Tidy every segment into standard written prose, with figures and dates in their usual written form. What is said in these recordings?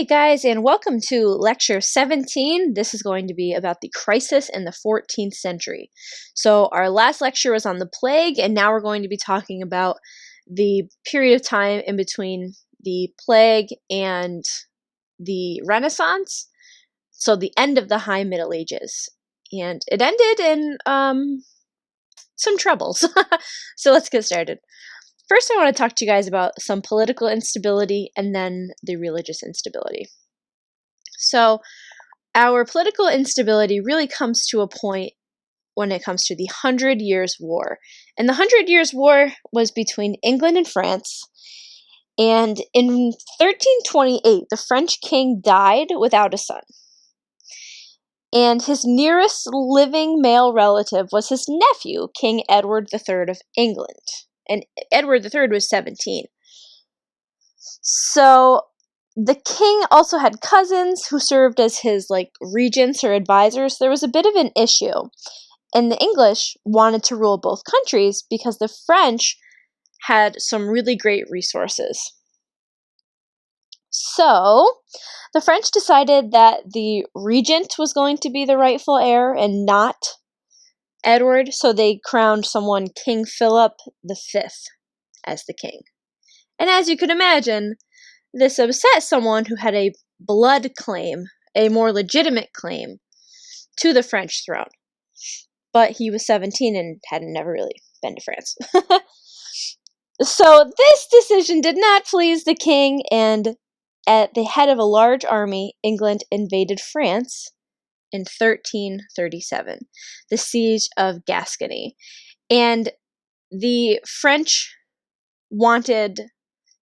Hey guys, and welcome to lecture 17. This is going to be about the crisis in the 14th century. So our last lecture was on the plague, and now we're going to be talking about the period of time in between the plague and the Renaissance. So the end of the High Middle Ages. And it ended in some troubles. So let's get started. First, I want to talk to you guys about some political instability and then the religious instability. So, our political instability really comes to a point when it comes to the 100 Years' War. And the 100 Years' War was between England and France. And in 1328, the French king died without a son. And his nearest living male relative was his nephew, King Edward III of England. And Edward III was 17. So the king also had cousins who served as his regents or advisors. There was a bit of an issue. And the English wanted to rule both countries because the French had some really great resources. So the French decided that the regent was going to be the rightful heir and not Edward, so they crowned someone King Philip V as the king. And as you could imagine, this upset someone who had a blood claim, a more legitimate claim, to the French throne. But he was 17 and had never really been to France. So this decision did not please the king, and at the head of a large army, England invaded France in 1337, the Siege of Gascony. And the French wanted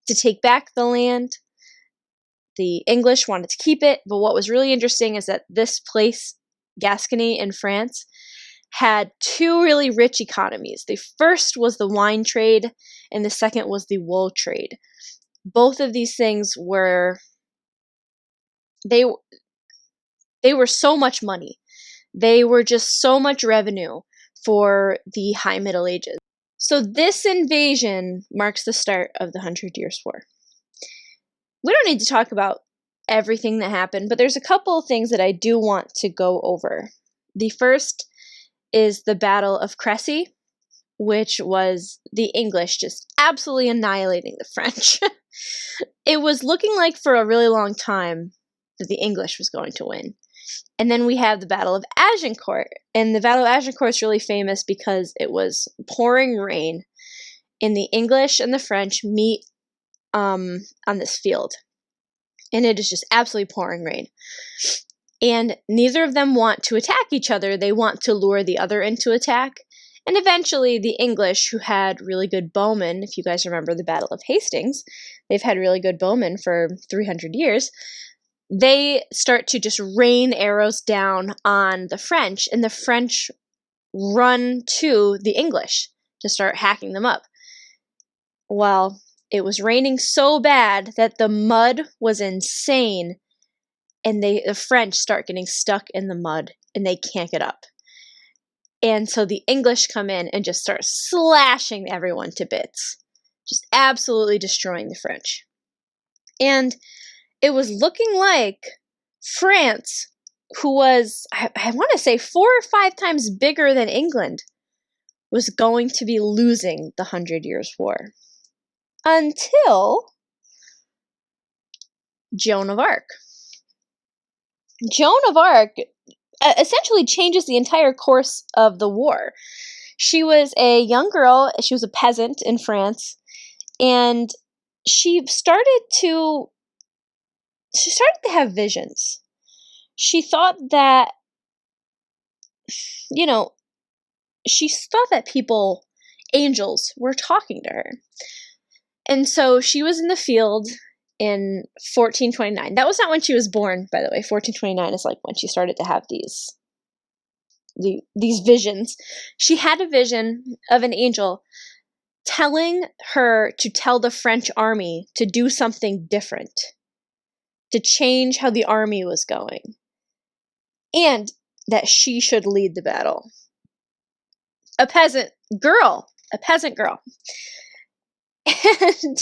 to take back the land. The English wanted to keep it, but what was really interesting is that this place, Gascony in France, had two really rich economies. The first was the wine trade, and the second was the wool trade. Both of these things were so much money. They were just so much revenue for the High Middle Ages. So this invasion marks the start of the 100 Years' War. We don't need to talk about everything that happened, but there's a couple of things that I do want to go over. The first is the Battle of Crécy, which was the English just absolutely annihilating the French. It was looking like for a really long time that the English was going to win. And then we have the Battle of Agincourt. And the Battle of Agincourt is really famous because it was pouring rain, and the English and the French meet on this field. And it is just absolutely pouring rain. And neither of them want to attack each other. They want to lure the other into attack. And eventually the English, who had really good bowmen, if you guys remember the Battle of Hastings, they've had really good bowmen for 300 years, they start to just rain arrows down on the French, and the French run to the English to start hacking them up. Well, it was raining so bad that the mud was insane, and the French start getting stuck in the mud, and they can't get up. And so the English come in and just start slashing everyone to bits, just absolutely destroying the French. And it was looking like France, who was, I want to say, 4 or 5 times bigger than England, was going to be losing the 100 Years' War. Until Joan of Arc. Joan of Arc essentially changes the entire course of the war. She was a young girl, she was a peasant in France, and she started to have visions. She thought that, people, angels, were talking to her. And so she was in the field in 1429. That was not when she was born, by the way. 1429 is when she started to have these visions. She had a vision of an angel telling her to tell the French army to do something different, to change how the army was going, and that she should lead the battle. A peasant girl. And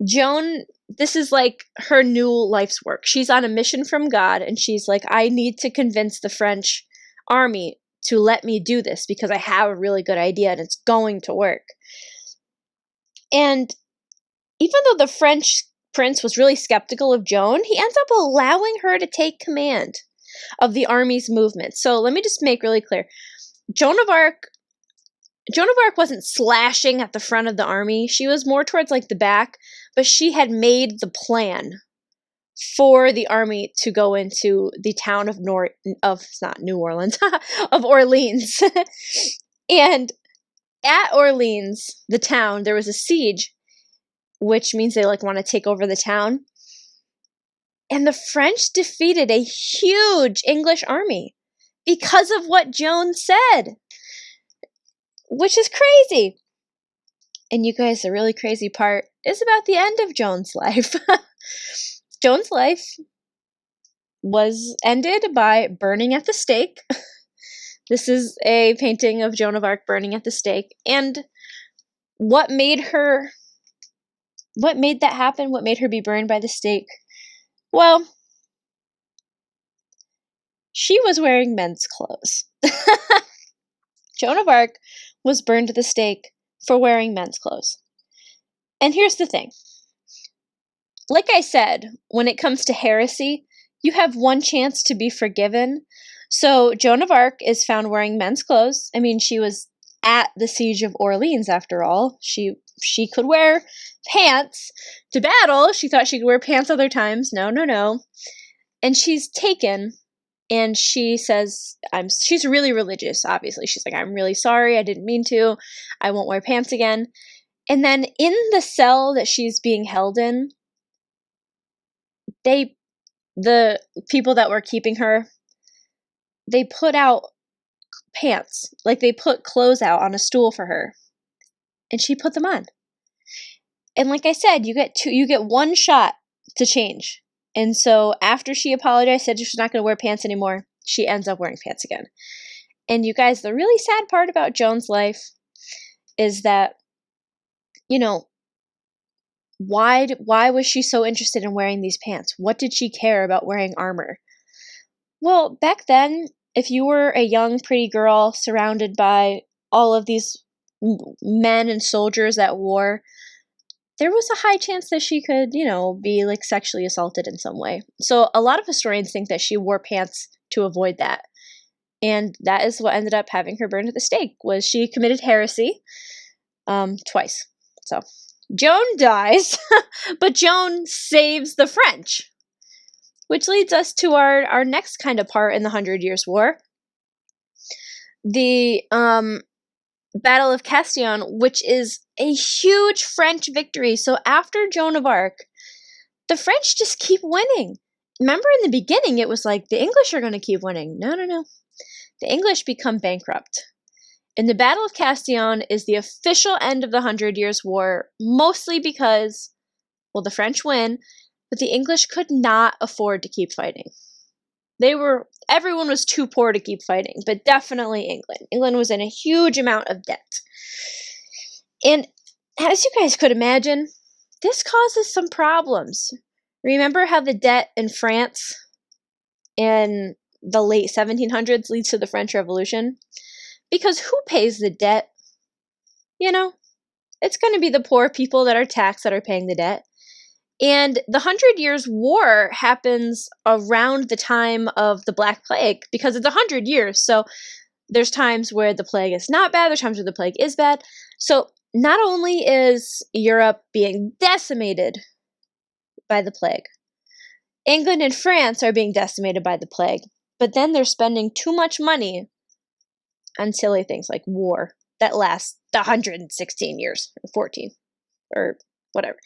Joan, this is like her new life's work. She's on a mission from God, and she's like, I need to convince the French army to let me do this because I have a really good idea and it's going to work. And even though the French prince was really skeptical of Joan, he ends up allowing her to take command of the army's movement. So let me just make really clear. Joan of Arc wasn't slashing at the front of the army. She was more towards like the back, but she had made the plan for the army to go into the town of not New Orleans, of Orleans. And at Orleans, the town, there was a siege, which means they like want to take over the town. And the French defeated a huge English army because of what Joan said, which is crazy. And you guys, the really crazy part is about the end of Joan's life. Joan's life was ended by burning at the stake. This is a painting of Joan of Arc burning at the stake. And what made that happen? What made her be burned by the stake? Well, she was wearing men's clothes. Joan of Arc was burned at the stake for wearing men's clothes. And here's the thing. Like I said, when it comes to heresy, you have one chance to be forgiven. So Joan of Arc is found wearing men's clothes. I mean, she was at the siege of Orleans, after all. She could wear pants to battle. She thought she could wear pants other times. No. And she's taken, and she says, she's really religious, obviously. She's like, I'm really sorry. I didn't mean to. I won't wear pants again. And then in the cell that she's being held in, the people that were keeping her, they put out pants. Like they put clothes out on a stool for her. And she put them on. And like I said, you get one shot to change. And so after she apologized, said she's not going to wear pants anymore, she ends up wearing pants again. And you guys, the really sad part about Joan's life is that, why was she so interested in wearing these pants? What did she care about wearing armor? Well, back then, if you were a young, pretty girl surrounded by all of these men and soldiers at war, there was a high chance that she could, be like sexually assaulted in some way. So a lot of historians think that she wore pants to avoid that. And that is what ended up having her burned at the stake, was she committed heresy twice. So Joan dies, but Joan saves the French, which leads us to our next kind of part in the 100 Years' War. The Battle of Castillon, which is a huge French victory. So after Joan of Arc, the French just keep winning. Remember in the beginning, it was like the English are going to keep winning. No. The English become bankrupt. And the Battle of Castillon is the official end of the 100 Years' War, mostly because, the French win, but the English could not afford to keep fighting. Everyone was too poor to keep fighting, but definitely England. England was in a huge amount of debt. And as you guys could imagine, this causes some problems. Remember how the debt in France in the late 1700s leads to the French Revolution? Because who pays the debt? It's going to be the poor people that are taxed that are paying the debt. And the 100 Years' War happens around the time of the Black Plague because it's 100 years. So there's times where the plague is not bad, there's times where the plague is bad. So not only is Europe being decimated by the plague, England and France are being decimated by the plague, but then they're spending too much money on silly things like war that lasts 116 years, or 14, or whatever.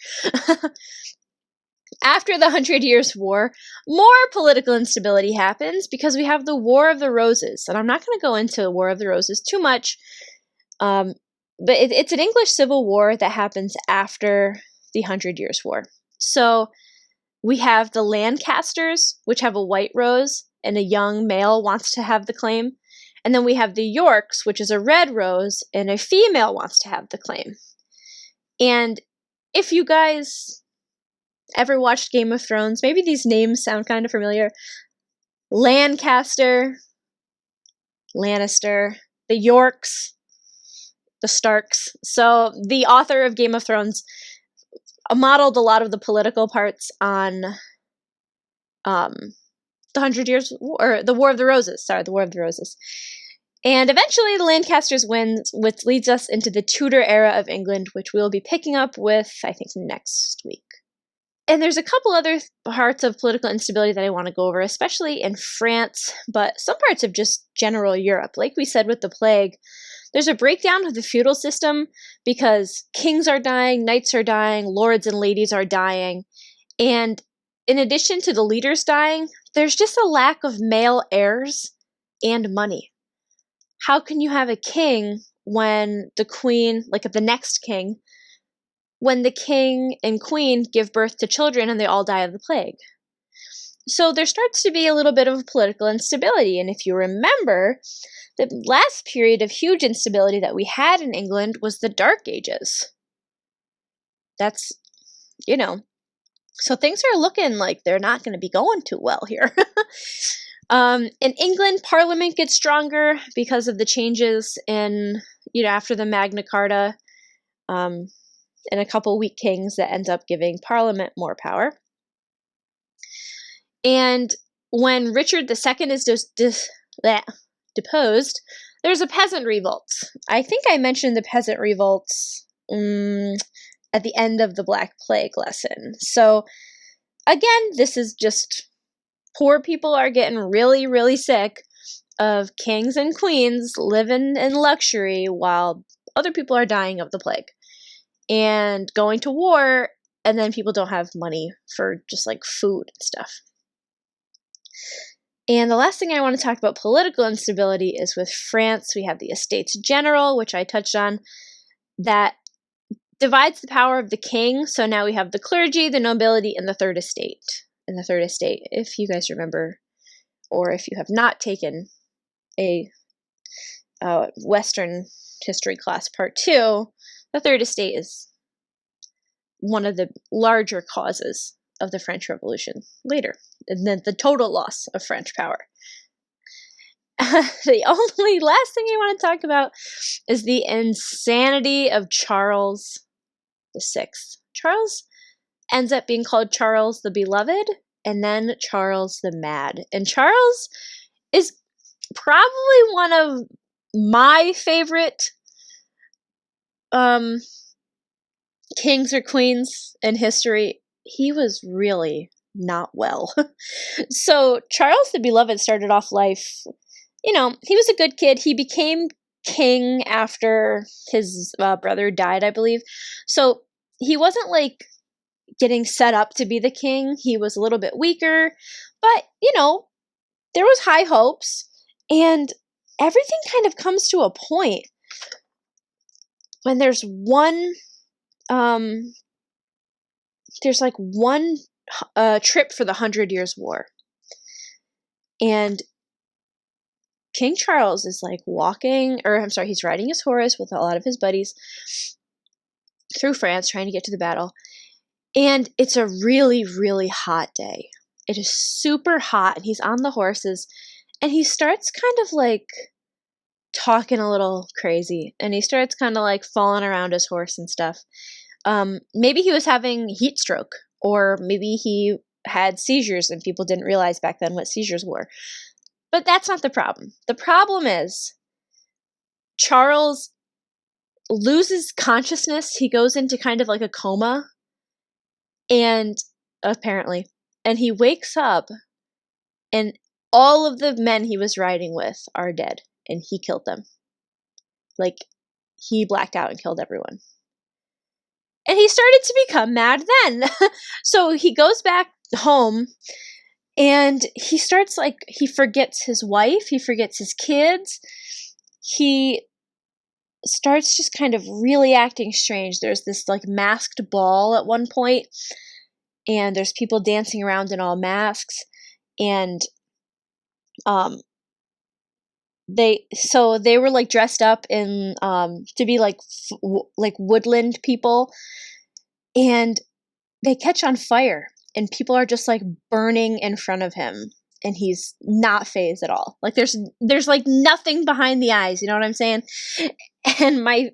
After the 100 Years' War, more political instability happens because we have the War of the Roses. And I'm not going to go into the War of the Roses too much, but it's an English civil war that happens after the 100 Years' War. So we have the Lancasters, which have a white rose, and a young male wants to have the claim. And then we have the Yorks, which is a red rose, and a female wants to have the claim. And if you guys ever watched Game of Thrones, maybe these names sound kind of familiar. Lancaster, Lannister, the Yorks, the Starks. So the author of Game of Thrones modeled a lot of the political parts on the 100 Years, or the War of the Roses. Sorry, the War of the Roses. And eventually the Lancasters win, which leads us into the Tudor era of England, which we'll be picking up with, I think, next week. And there's a couple other parts of political instability that I want to go over, especially in France, but some parts of just general Europe. Like we said with the plague, there's a breakdown of the feudal system because kings are dying, knights are dying, lords and ladies are dying. And in addition to the leaders dying, there's just a lack of male heirs and money. How can you have a king when the queen, like the next king, when the king and queen give birth to children and they all die of the plague? So there starts to be a little bit of political instability. And if you remember, the last period of huge instability that we had in England was the Dark Ages. That's, so things are looking like they're not going to be going too well here. In England, Parliament gets stronger because of the changes in, after the Magna Carta, and a couple weak kings that ends up giving Parliament more power. And when Richard II is deposed, there's a peasant revolt. I think I mentioned the peasant revolts at the end of the Black Plague lesson. So again, this is just poor people are getting really, really sick of kings and queens living in luxury while other people are dying of the plague and going to war, and then people don't have money for just like food and stuff. And the last thing I want to talk about political instability is with France. We have the Estates General, which I touched on, that divides the power of the king. So now we have the clergy, the nobility, and the third estate. And the third estate, if you guys remember, or if you have not taken a Western history class part 2, the third estate is one of the larger causes of the French Revolution later, and then the total loss of French power. The only last thing I want to talk about is the insanity of Charles VI. Charles ends up being called Charles the Beloved, and then Charles the Mad. And Charles is probably one of my favorite kings or queens in history. He was really not well. So Charles the Beloved started off life, he was a good kid. He became king after his brother died, I believe. So he wasn't like getting set up to be the king. He was a little bit weaker, but there was high hopes, and everything kind of comes to a point when there's one trip for the 100 Years' War, and King Charles is like he's riding his horse with a lot of his buddies through France trying to get to the battle, and it's a really, really hot day. It is super hot, and he's on the horses, and he starts kind of like talking a little crazy, and he starts kind of like falling around his horse and stuff. Maybe he was having heat stroke, or maybe he had seizures and people didn't realize back then what seizures were. But that's not the problem. The problem is Charles loses consciousness. He goes into kind of like a coma, and he wakes up, and all of the men he was riding with are dead, and he killed them. Like, he blacked out and killed everyone. And he started to become mad then. So he goes back home, and he forgets his wife, he forgets his kids. He starts just kind of really acting strange. There's this like masked ball at one point, and there's people dancing around in all masks, and they were like dressed up in to be like woodland people, and they catch on fire, and people are just like burning in front of him, and he's not fazed at all. Like there's like nothing behind the eyes, you know what I'm saying? And my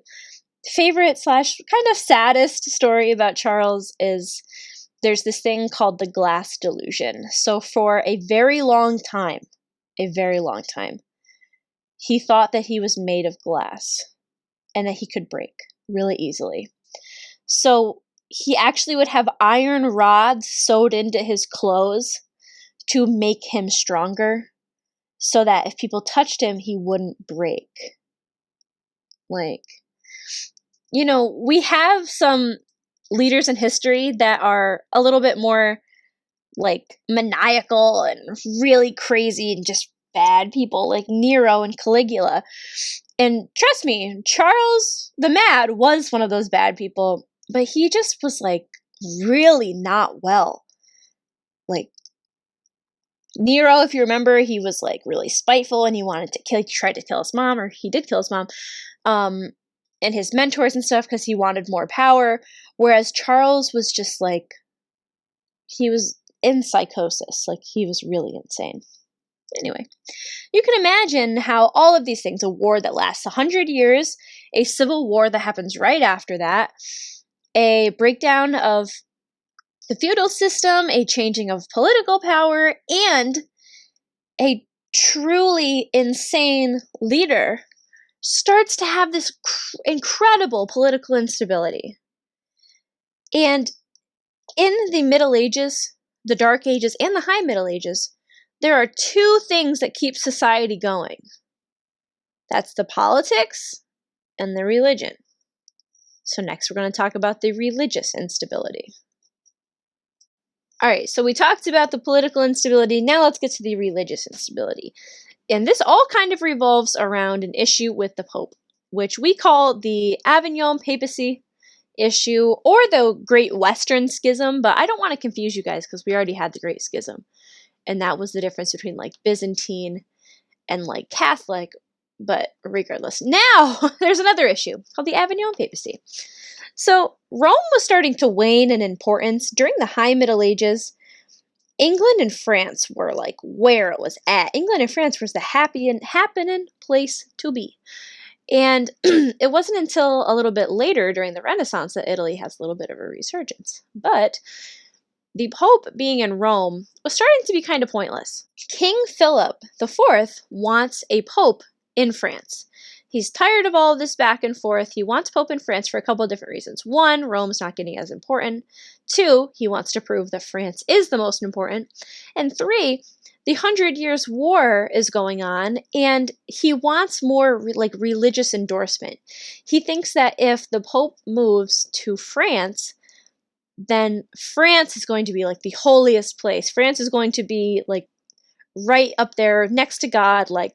favorite slash kind of saddest story about Charles is there's this thing called the glass delusion. So for a very long time, he thought that he was made of glass and that he could break really easily. So he actually would have iron rods sewed into his clothes to make him stronger so that if people touched him, he wouldn't break. Like, you know, we have some leaders in history that are a little bit more like maniacal and really crazy and just bad people, like Nero and Caligula. And trust me, Charles the Mad was one of those bad people, but he just was like really not well. Like Nero, if you remember, he was like really spiteful and he tried to kill his mom, or he did kill his mom, and his mentors and stuff because he wanted more power. Whereas Charles was just like, he was in psychosis. Like he was really insane. Anyway, you can imagine how all of these things, a war that lasts 100 years, a civil war that happens right after that, a breakdown of the feudal system, a changing of political power, and a truly insane leader starts to have this incredible political instability. And in the Middle Ages, the Dark Ages, and the High Middle Ages, there are two things that keep society going. That's the politics and the religion. So next we're going to talk about the religious instability. All right, so we talked about the political instability. Now let's get to the religious instability. And this all kind of revolves around an issue with the Pope, which we call the Avignon Papacy issue or the Great Western Schism, but I don't want to confuse you guys because we already had the Great Schism. And that was the difference between like Byzantine and like Catholic, but regardless. Now there's another issue called the Avignon Papacy. So Rome was starting to wane in importance during the High Middle Ages. England and France were like where it was at. England and France was the happening place to be. And it wasn't until a little bit later during the Renaissance that Italy has a little bit of a resurgence. But the Pope being in Rome was starting to be kind of pointless. King Philip IV wants a Pope in France. He's tired of all of this back and forth. He wants Pope in France for a couple of different reasons. One, Rome's not getting as important. Two, he wants to prove that France is the most important. And three, the 100 Years' War is going on, and he wants more religious endorsement. He thinks that if the Pope moves to France, then France is going to be like the holiest place. France is going to be like right up there next to God. Like,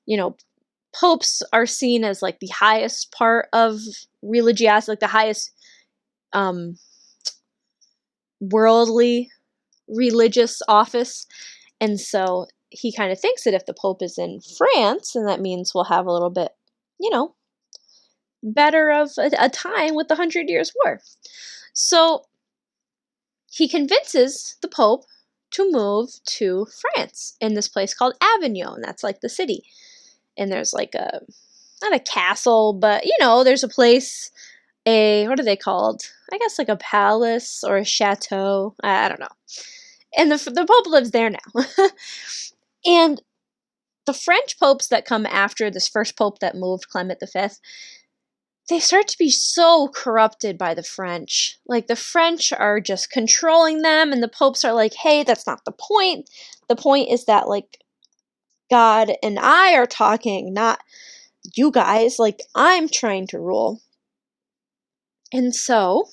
you know, popes are seen as like the highest part of religiosity, like the highest worldly religious office. And so he kind of thinks that if the Pope is in France, then that means we'll have a little bit, you know, better of a time with the 100 Years' War. So he convinces the Pope to move to France in this place called Avignon. That's like the city. And there's like not a castle, but you know, there's a place, what are they called? I guess like a palace or a chateau. I don't know. And the Pope lives there now. And the French popes that come after this first Pope that moved, Clement V, they start to be so corrupted by the French. Like the French are just controlling them, and the popes are like, hey, that's not the point. The point is that like God and I are talking, not you guys. Like I'm trying to rule. And so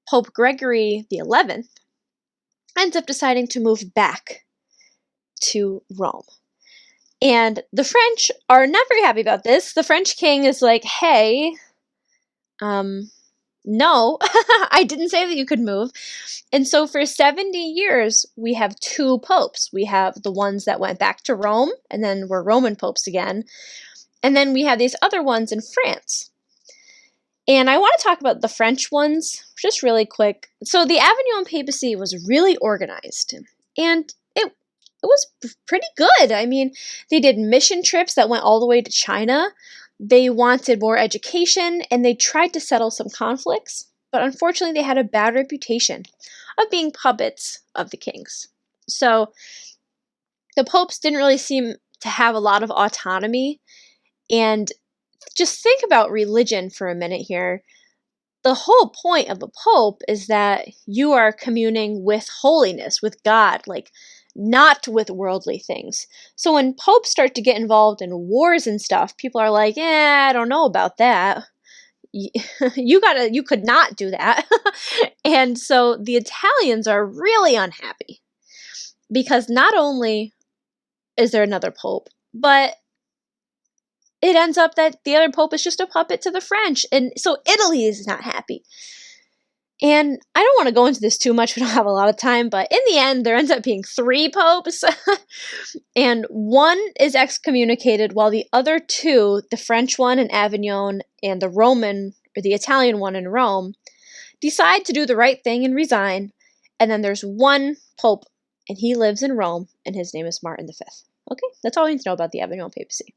Pope Gregory XI ends up deciding to move back to Rome. And the French are not very happy about this. The French king is like, hey, no, I didn't say that you could move. And so for 70 years, we have two popes. We have the ones that went back to Rome and then were Roman popes again. And then we have these other ones in France. And I want to talk about the French ones just really quick. So the Avignon papacy was really organized, and it was pretty good. I mean, they did mission trips that went all the way to China. They wanted more education, and they tried to settle some conflicts, but unfortunately they had a bad reputation of being puppets of the kings. So the popes didn't really seem to have a lot of autonomy. And just think about religion for a minute here. The whole point of a pope is that you are communing with holiness, with God, like not with worldly things. So when popes start to get involved in wars and stuff, people are like, I don't know about that. You could not do that. And so the Italians are really unhappy because not only is there another pope, but it ends up that the other pope is just a puppet to the French. And so Italy is not happy. And I don't want to go into this too much. We don't have a lot of time. But in the end, there ends up being 3 popes. And one is excommunicated while the other 2, the French one in Avignon and the Roman or the Italian one in Rome, decide to do the right thing and resign. And then there's one pope, and he lives in Rome, and his name is Martin V. Okay, that's all we need to know about the Avignon papacy.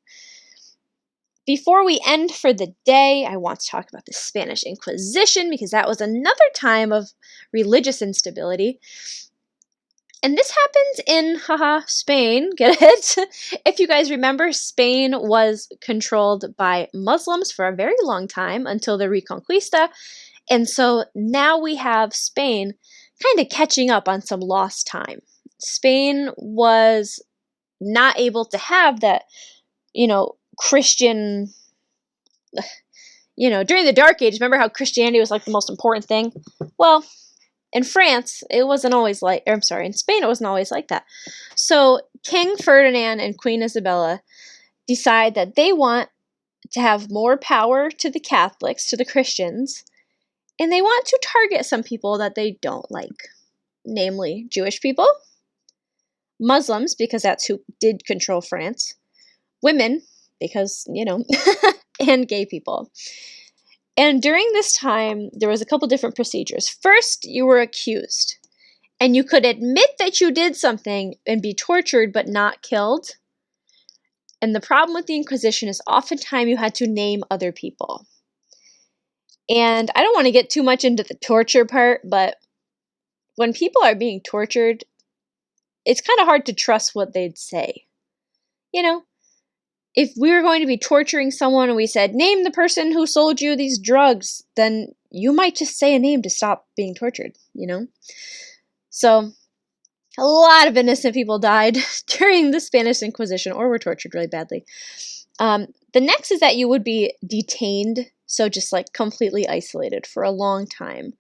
Before we end for the day, I want to talk about the Spanish Inquisition because that was another time of religious instability. And this happens in, Spain, get it? If you guys remember, Spain was controlled by Muslims for a very long time until the Reconquista. And so now we have Spain kind of catching up on some lost time. Spain was not able to have that, Christian, during the Dark Ages, remember how Christianity was like the most important thing? Well, in France, it wasn't always in Spain, it wasn't always like that. So King Ferdinand and Queen Isabella decide that they want to have more power to the Catholics, to the Christians, and they want to target some people that they don't like, namely Jewish people, Muslims, because that's who did control France, women, because, and gay people. And during this time, there was a couple different procedures. First, you were accused, and you could admit that you did something and be tortured but not killed. And the problem with the Inquisition is oftentimes you had to name other people. And I don't want to get too much into the torture part, but when people are being tortured, it's kind of hard to trust what they'd say. If we were going to be torturing someone and we said, name the person who sold you these drugs, then you might just say a name to stop being tortured, So a lot of innocent people died during the Spanish Inquisition or were tortured really badly. The next is that you would be detained, so just like completely isolated for a long time.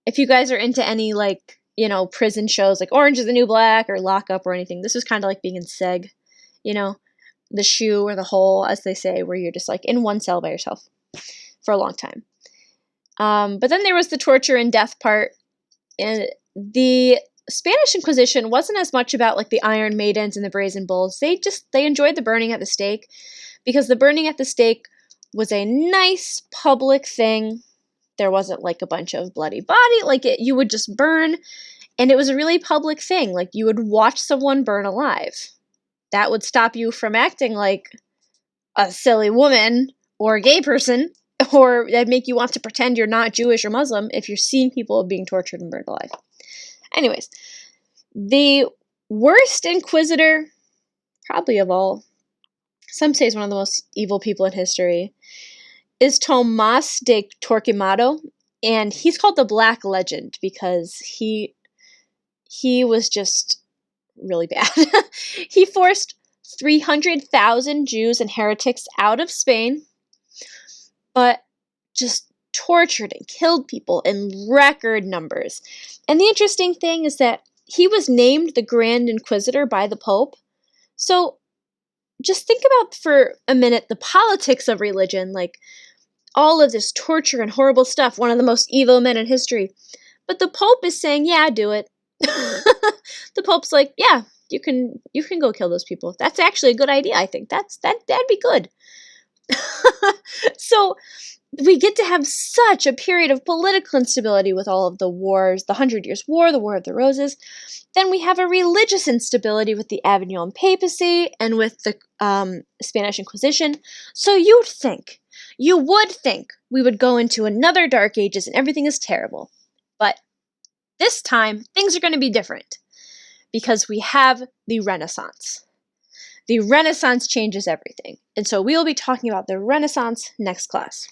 If you guys are into any prison shows like Orange is the New Black or Lock Up or anything, this is kind of like being in SEG, the shoe or the hole, as they say, where you're just like in one cell by yourself for a long time. But then there was the torture and death part. And the Spanish Inquisition wasn't as much about like the Iron Maidens and the Brazen Bulls. They enjoyed the burning at the stake because the burning at the stake was a nice public thing. There wasn't like a bunch of bloody body. You would just burn, and it was a really public thing. Like you would watch someone burn alive. That would stop you from acting like a silly woman or a gay person, or that'd make you want to pretend you're not Jewish or Muslim if you're seeing people being tortured and burned alive. Anyways, the worst inquisitor, probably of all, some say is one of the most evil people in history, is Tomás de Torquemada, and he's called the Black Legend because he was just really bad. He forced 300,000 Jews and heretics out of Spain, but just tortured and killed people in record numbers. And the interesting thing is that he was named the Grand Inquisitor by the Pope. So just think about for a minute the politics of religion, like all of this torture and horrible stuff, one of the most evil men in history. But the Pope is saying, yeah, do it. The Pope's like, yeah, you can go kill those people. That's actually a good idea, I think. That'd be good. So we get to have such a period of political instability with all of the wars, the Hundred Years' War, the War of the Roses. Then we have a religious instability with the Avignon papacy and with the Spanish Inquisition. So you would think we would go into another Dark Ages and everything is terrible. But this time, things are going to be different because we have the Renaissance. The Renaissance changes everything. And so we will be talking about the Renaissance next class.